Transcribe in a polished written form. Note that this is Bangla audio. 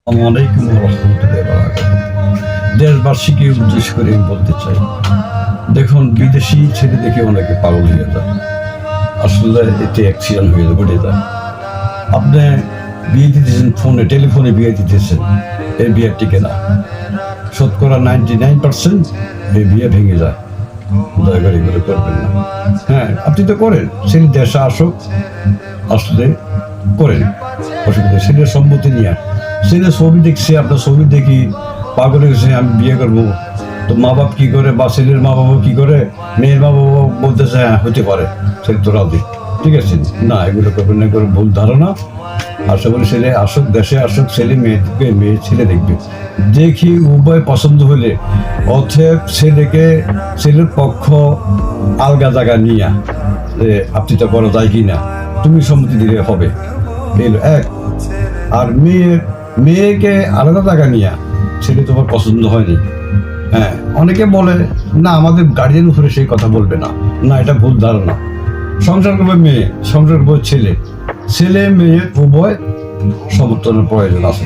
আসসালামু আলাইকুম ওয়া রাহমাতুল্লাহি ওয়া বারাকাতুহু। দেশবাসীকে উদ্দেশ্য করে আমি বলতে চাই, দেখুন বিদেশি ছেলে দেখে অনেকে পাগল হয়ে যায়। আসলে এতে অ্যাক্সিডেন্ট হয়ে ঘটে যায়। আপনি বিয়ে দিতেছেন ফোনে, টেলিফোনে বিয়ে দিতেছেন, এই বিয়ে টিকে না। শতকরা 99% এই বিয়ে ভেঙে যায়। দয়া করে এগুলো করবেন না। হ্যাঁ, আপনি তো করেন, ছেলে দেশে আসুক, আসলে করেন, অসুবিধা। ছেলের সম্মতি নিয়ে ছেলে ছবি দেখছে, আপনার ছবি দেখি পাগল হয়েছে, আমি বিয়ে করবো। তো মা বাপ কি করে, বা ছেলের মা বাবা কি করে, মেয়ের মা বাবা বলতেছে হ্যাঁ হতে পারে, ছেলে তো রাজি, ঠিক আছে না, এগুলো করবেন না, এগুলো ভুল ধারণা। আশা করি ছেলে আসুক, দেশে আসুক, ছেলে মেয়েকে, মেয়ে ছেলে দেখবে, দেখি উভয় পছন্দ হলে অতএব ছেলেকে, ছেলের পক্ষ আলগা জায়গা নিয়ে আপনি তো করা যায় কি না, তুমি সম্মতি দিলে হবে, এলো এক। আর মেয়েকে আলাদা জায়গা নিয়ে, ছেলে তোমার পছন্দ হয়নি, হ্যাঁ, অনেকে বলে না আমাদের গার্ডিয়ান উপরে সেই কথা বলবে না, না এটা ভুল ধারণা। সংসার করবে মেয়ে, সংসার করবে ছেলে, ছেলে মেয়ে উভয় সমর্থনের প্রয়োজন আছে।